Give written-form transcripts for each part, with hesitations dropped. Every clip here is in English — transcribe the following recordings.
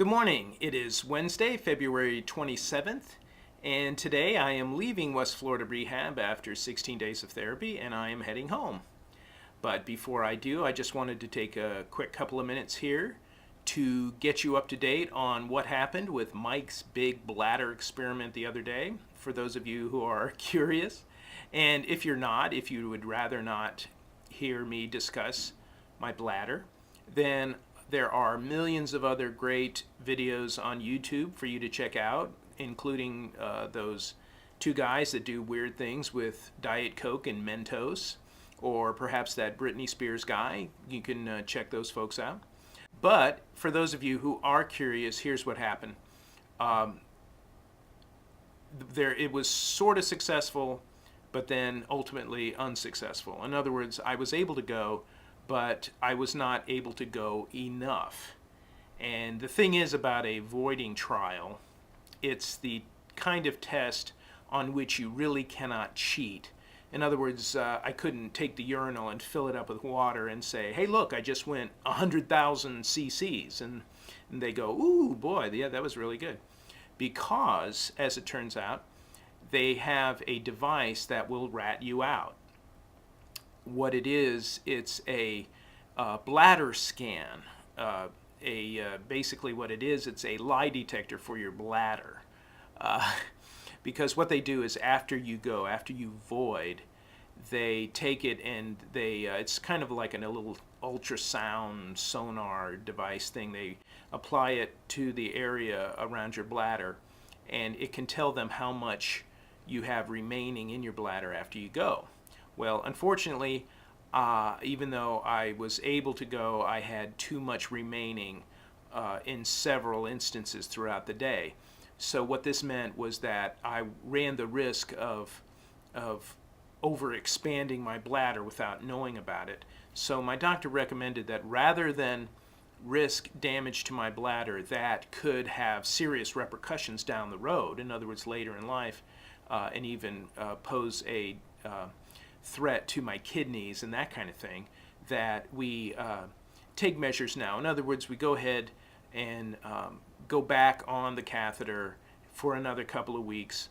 Good morning. It is Wednesday, February 27th, and today I am leaving West Florida Rehab after 16 days of therapy, and I am heading home. But before I do, I just wanted to take a quick couple of minutes here to get you up to date on what happened with Mike's big bladder experiment the other day, for those of you who are curious. And if you're not, if you would rather not hear me discuss my bladder, then there are millions of other great videos on YouTube for you to check out, including those two guys that do weird things with Diet Coke and Mentos, or perhaps that Britney Spears guy. You can check those folks out. But for those of you who are curious, here's what happened. It was sort of successful, but then ultimately unsuccessful. In other words, I was able to go, but I was not able to go enough. And the thing is about a voiding trial, it's the kind of test on which you really cannot cheat. In other words, I couldn't take the urinal and fill it up with water and say, hey, look, I just went 100,000 cc's. And they go, ooh, boy, yeah, that was really good. Because, as it turns out, they have a device that will rat you out. What it is, it's a bladder scan. Basically what it is, it's a lie detector for your bladder. Because what they do is after you void, they take it and it's kind of like a little ultrasound sonar device thing. They apply it to the area around your bladder, and it can tell them how much you have remaining in your bladder after you go. Well, unfortunately, even though I was able to go, I had too much remaining in several instances throughout the day. So what this meant was that I ran the risk of overexpanding my bladder without knowing about it. So my doctor recommended that rather than risk damage to my bladder that could have serious repercussions down the road, in other words, later in life, and even pose a threat to my kidneys and that kind of thing, that we take measures now. In other words, we go ahead and go back on the catheter for another couple of weeks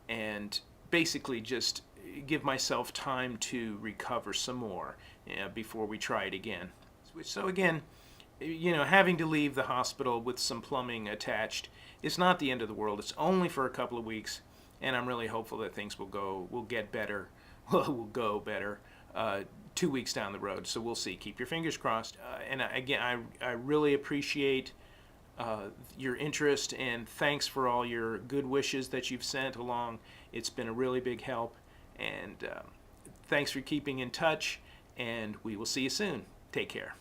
and basically just give myself time to recover some more before we try it again. So again, having to leave the hospital with some plumbing attached is not the end of the world. It's only for a couple of weeks, and I'm really hopeful that things will get better. Will go better 2 weeks down the road. So we'll see. Keep your fingers crossed. And again, I really appreciate your interest, and thanks for all your good wishes that you've sent along. It's been a really big help, and thanks for keeping in touch, and we will see you soon. Take care.